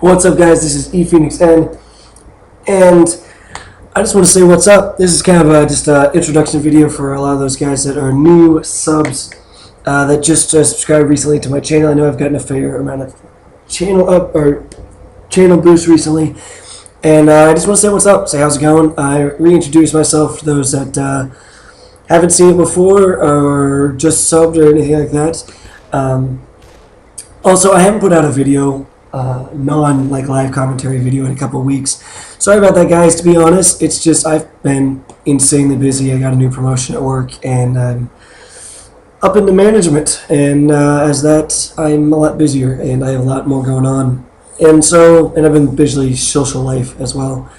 What's up, guys? This is EpheonixN, and I just want to say what's up. This is kind of just an introduction video for a lot of those guys that are new subs that just subscribed recently to my channel. I know I've gotten a fair amount of channel boost recently, and I just want to say what's up. Say how's it going. I reintroduce myself to those that haven't seen it before or just subbed or anything like that. Also, I haven't put out a video, live commentary video in a couple of weeks. Sorry about that, guys. To be honest, it's just I've been insanely busy. I got a new promotion at work, and I'm up into management, and as that, I'm a lot busier, and I have a lot more going on, and I've been busy social life as well.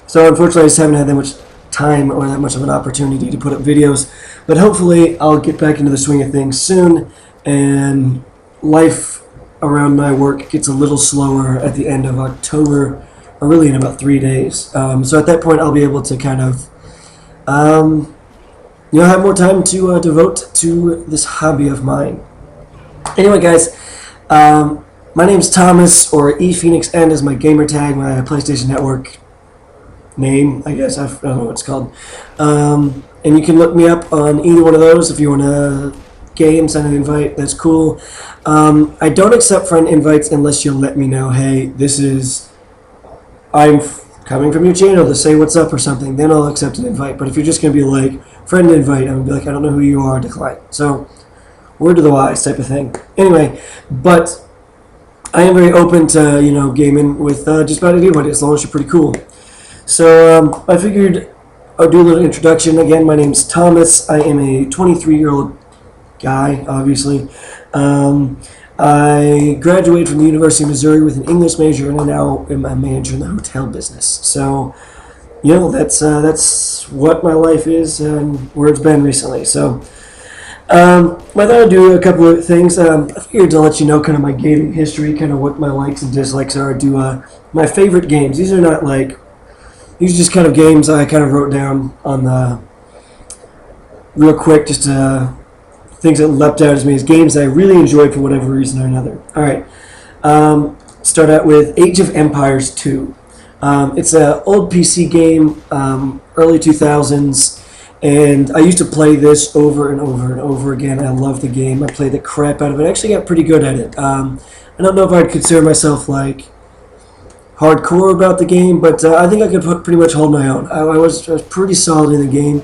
So unfortunately, I just haven't had that much time or that much of an opportunity to put up videos, but hopefully I'll get back into the swing of things soon, and life around my work gets a little slower at the end of October, or really in about 3 days. So at that point I'll be able to kind of have more time to devote to this hobby of mine. Anyway, guys, my name's Thomas, or EpheonixN is my gamer tag, my PlayStation Network name, I guess. I don't know what it's called. And you can look me up on either one of those if you want to game, send an invite. That's cool. I don't accept friend invites unless you'll let me know, hey, I'm coming from your channel to say what's up or something. Then I'll accept an invite. But if you're just going to be like, friend invite, I'm going to be like, I don't know who you are, decline. So, word to the wise type of thing. Anyway, but I am very open to, gaming with just about anybody as long as you're pretty cool. So, I figured I'll do a little introduction. Again, my name's Thomas. I am a 23-year-old guy, obviously. I graduated from the University of Missouri with an English major, and I now am a manager in the hotel business. So, that's what my life is and where it's been recently. So, I thought I'd do a couple of things. I figured to let you know kind of my gaming history, kind of what my likes and dislikes are. Do my favorite games. These are just kind of games I kind of wrote down on the real quick, just things that leapt out as me as games that I really enjoyed for whatever reason or another. Alright, start out with Age of Empires 2. It's an old PC game, early 2000s, and I used to play this over and over and over again. I love the game. I played the crap out of it. I actually got pretty good at it. I don't know if I'd consider myself hardcore about the game, but I think I could pretty much hold my own. I was pretty solid in the game.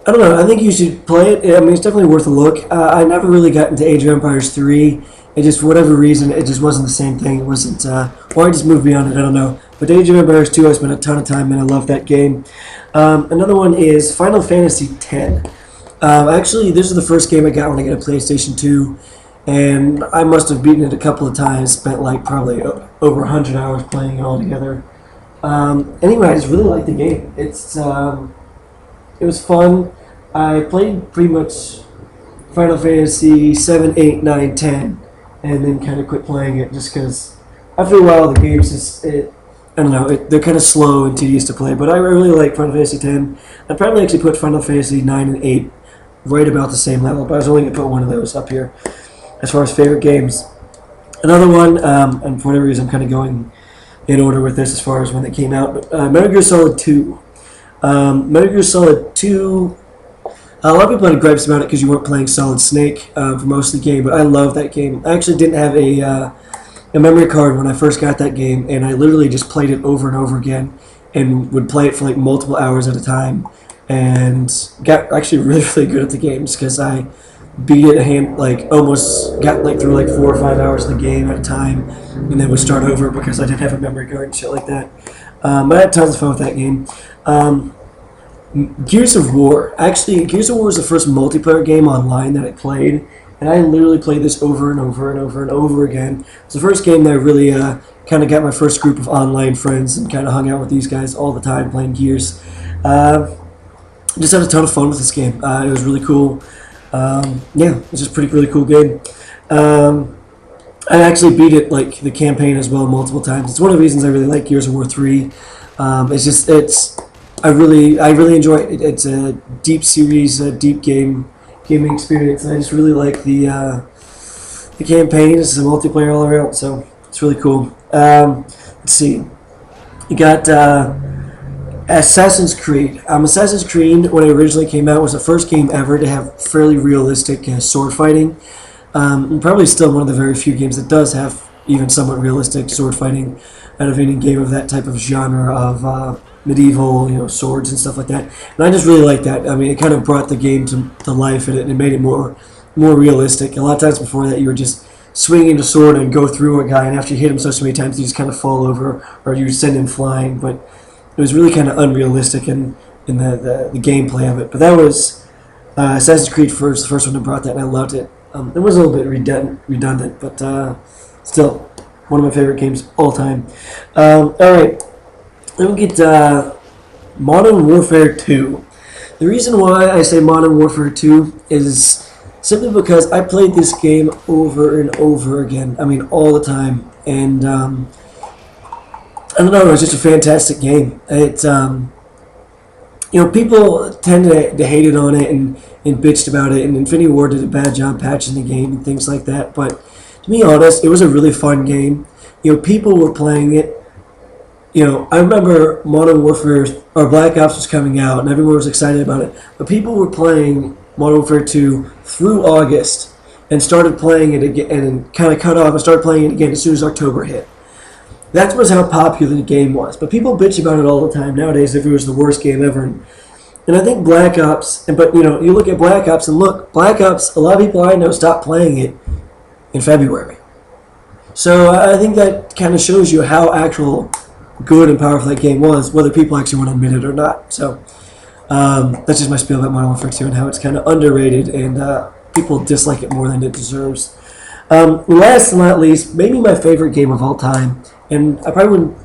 I don't know, I think you should play it. I mean, it's definitely worth a look. I never really got into Age of Empires 3. It just, for whatever reason, it just wasn't the same thing. It wasn't, or I just moved beyond it, I don't know. But Age of Empires 2, I spent a ton of time and I love that game. Another one is Final Fantasy X. Actually, this is the first game I got when I got a PlayStation 2. And I must have beaten it a couple of times, spent probably over 100 hours playing it all together. Anyway, I just really liked the game. It was fun. I played pretty much Final Fantasy 7, 8, 9, 10, and then kind of quit playing it just because after a while the games I don't know, they're kind of slow and tedious to play, but I really like Final Fantasy 10. I'd probably actually put Final Fantasy 9 and 8 right about the same level, but I was only going to put one of those up here as far as favorite games. Another one, and for whatever reason I'm kind of going in order with this as far as when they came out, but Metal Gear Solid 2. Metal Gear Solid 2, a lot of people had gripes about it because you weren't playing Solid Snake for most of the game, but I love that game. I actually didn't have a memory card when I first got that game, and I literally just played it over and over again and would play it for multiple hours at a time, and got actually really, really good at the games because I beat it almost got through 4 or 5 hours of the game at a time, and then would start over because I didn't have a memory card and shit like that. But I had tons of fun with that game. Gears of War. Actually, Gears of War was the first multiplayer game online that I played, and I literally played this over and over and over and over again. It's the first game that I really kind of got my first group of online friends and kind of hung out with these guys all the time playing Gears. Just had a ton of fun with this game. It was really cool. Yeah, it was just a really cool game. I actually beat it, the campaign as well, multiple times. It's one of the reasons I really like Gears of War 3. I really enjoy it. It's a deep series, a deep gaming experience, and I just really like the the campaign is a multiplayer all around, so it's really cool. Let's see. You got Assassin's Creed. Assassin's Creed, when it originally came out, was the first game ever to have fairly realistic sword fighting. And probably still one of the very few games that does have even somewhat realistic sword fighting out of any game of that type of genre of medieval, swords and stuff like that. And I just really like that. I mean, it kind of brought the game to life, and it made it more realistic. A lot of times before that, you were just swinging the sword and go through a guy, and after you hit him so many times, you just kind of fall over, or you send him flying. But it was really kind of unrealistic in the gameplay of it. But that was Assassin's Creed first, the first one that brought that, and I loved it. It was a little bit redundant, but still one of my favorite games all time. All right, let me get Modern Warfare 2. The reason why I say Modern Warfare 2 is simply because I played this game over and over again. I mean, all the time, and I don't know. It was just a fantastic game. It's people tend to hate it on it and bitched about it, and Infinity Ward did a bad job patching the game and things like that. But to be honest, it was a really fun game. People were playing it. I remember Modern Warfare or Black Ops was coming out, and everyone was excited about it. But people were playing Modern Warfare 2 through August and started playing it again, and kind of cut off and started playing it again as soon as October hit. That was how popular the game was. But people bitch about it all the time nowadays if it was the worst game ever. And I think Black Ops, but you look at Black Ops and look, Black Ops, a lot of people I know stopped playing it in February. So I think that kind of shows you how actual good and powerful that game was, whether people actually want to admit it or not. So that's just my spiel about Modern Warfare 2 and how it's kind of underrated and people dislike it more than it deserves. Last and not least, maybe my favorite game of all time, and I probably wouldn't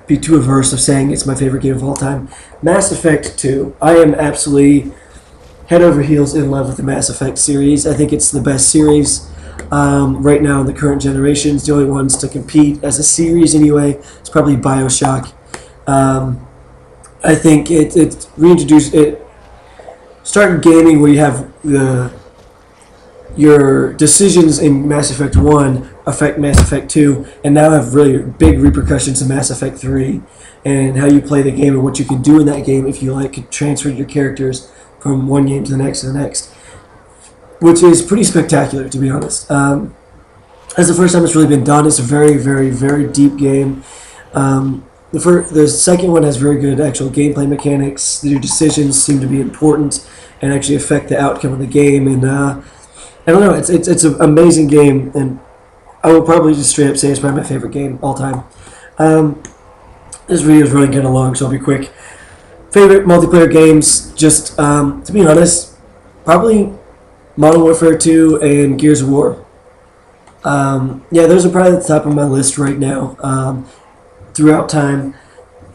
be too averse of saying it's my favorite game of all time, Mass Effect 2. I am absolutely head over heels in love with the Mass Effect series. I think it's the best series right now in the current generation. It's the only ones to compete as a series anyway. It's probably BioShock. I think it reintroduced it. Started gaming where you have your decisions in Mass Effect 1 affect Mass Effect 2, and now have really big repercussions in Mass Effect 3, and how you play the game and what you can do in that game if you could transfer your characters from one game to the next, which is pretty spectacular, to be honest. That's the first time it's really been done. It's a very, very, very deep game. The second one has very good actual gameplay mechanics. Your decisions seem to be important and actually affect the outcome of the game, and I don't know, it's an amazing game, and I will probably just straight up say it's probably my favorite game all time. This video is running kind of long, so I'll be quick. Favorite multiplayer games, just to be honest, probably Modern Warfare 2 and Gears of War. Yeah, those are probably at the top of my list right now throughout time,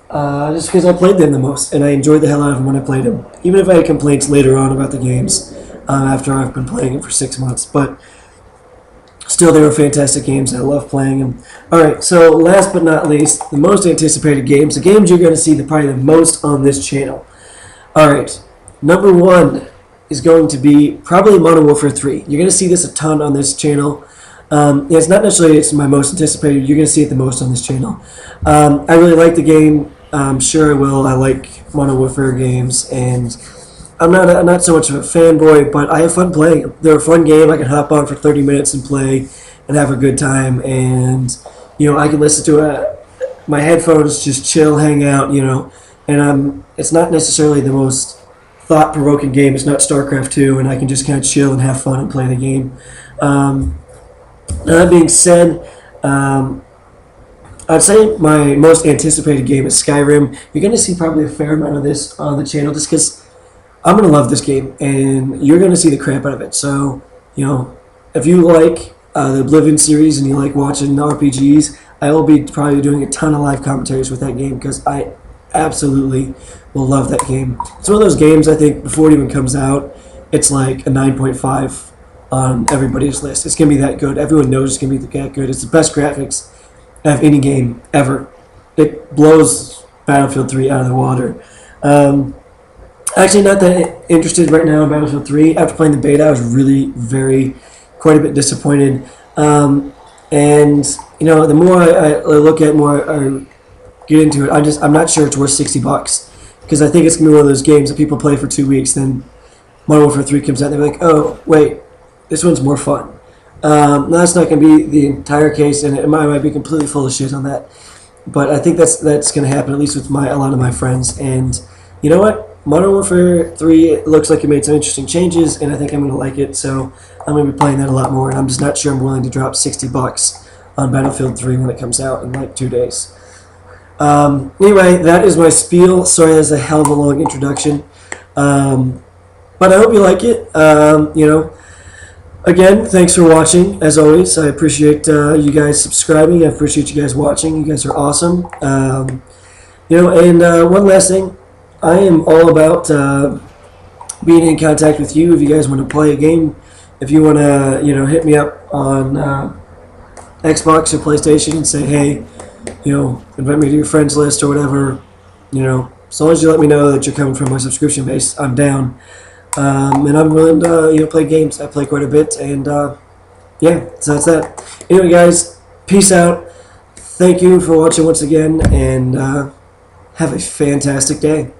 just because I played them the most, and I enjoyed the hell out of them when I played them, even if I had complaints later on about the games after I've been playing it for 6 months. But still, they were fantastic games. I love playing them. Alright, so last but not least, the most anticipated games, the games you're going to see probably the most on this channel. Alright, number one is going to be probably Modern Warfare 3. You're going to see this a ton on this channel. It's not necessarily it's my most anticipated. You're going to see it the most on this channel. I really like the game. I'm sure I will. I like Modern Warfare games, and I'm not so much of a fanboy, but I have fun playing them. They're a fun game. I can hop on for 30 minutes and play and have a good time, and I can listen to my headphones, just chill, hang out, and it's not necessarily the most thought-provoking game. It's not StarCraft 2, and I can just kind of chill and have fun and play the game. That being said, I'd say my most anticipated game is Skyrim. You're going to see probably a fair amount of this on the channel just because I'm going to love this game, and you're going to see the crap out of it. So, if you like the Oblivion series and you like watching RPGs, I will be probably doing a ton of live commentaries with that game because I absolutely will love that game. It's one of those games, I think, before it even comes out, it's like a 9.5 on everybody's list. It's going to be that good. Everyone knows it's going to be that good. It's the best graphics of any game ever. It blows Battlefield 3 out of the water. Actually, not that interested right now in Battlefield 3. After playing the beta, I was really very quite a bit disappointed. And you know, the more I look at, more I get into it. I'm not sure it's worth $60 because I think it's gonna be one of those games that people play for 2 weeks, then Modern Warfare 3 comes out, and they're like, oh wait, this one's more fun. That's not gonna be the entire case, and I might be completely full of shit on that. But I think that's going to happen, at least with a lot of my friends. And you know what? Modern Warfare 3 it looks like it made some interesting changes, and I think I'm going to like it. So I'm going to be playing that a lot more. And I'm just not sure I'm willing to drop $60 on Battlefield 3 when it comes out in like 2 days. Anyway, that is my spiel. Sorry, that's a hell of a long introduction. But I hope you like it. You know. Again, thanks for watching. As always, I appreciate you guys subscribing. I appreciate you guys watching. You guys are awesome. You know, and one last thing, I am all about being in contact with you. If you guys want to play a game, if you want to, you know, hit me up on Xbox or PlayStation and say, hey, you know, invite me to your friends list or whatever. You know, as long as you let me know that you're coming from my subscription base, I'm down. And I'm willing to, you know, play games. I play quite a bit, and yeah, so that's that. Anyway, guys, peace out. Thank you for watching once again, and have a fantastic day.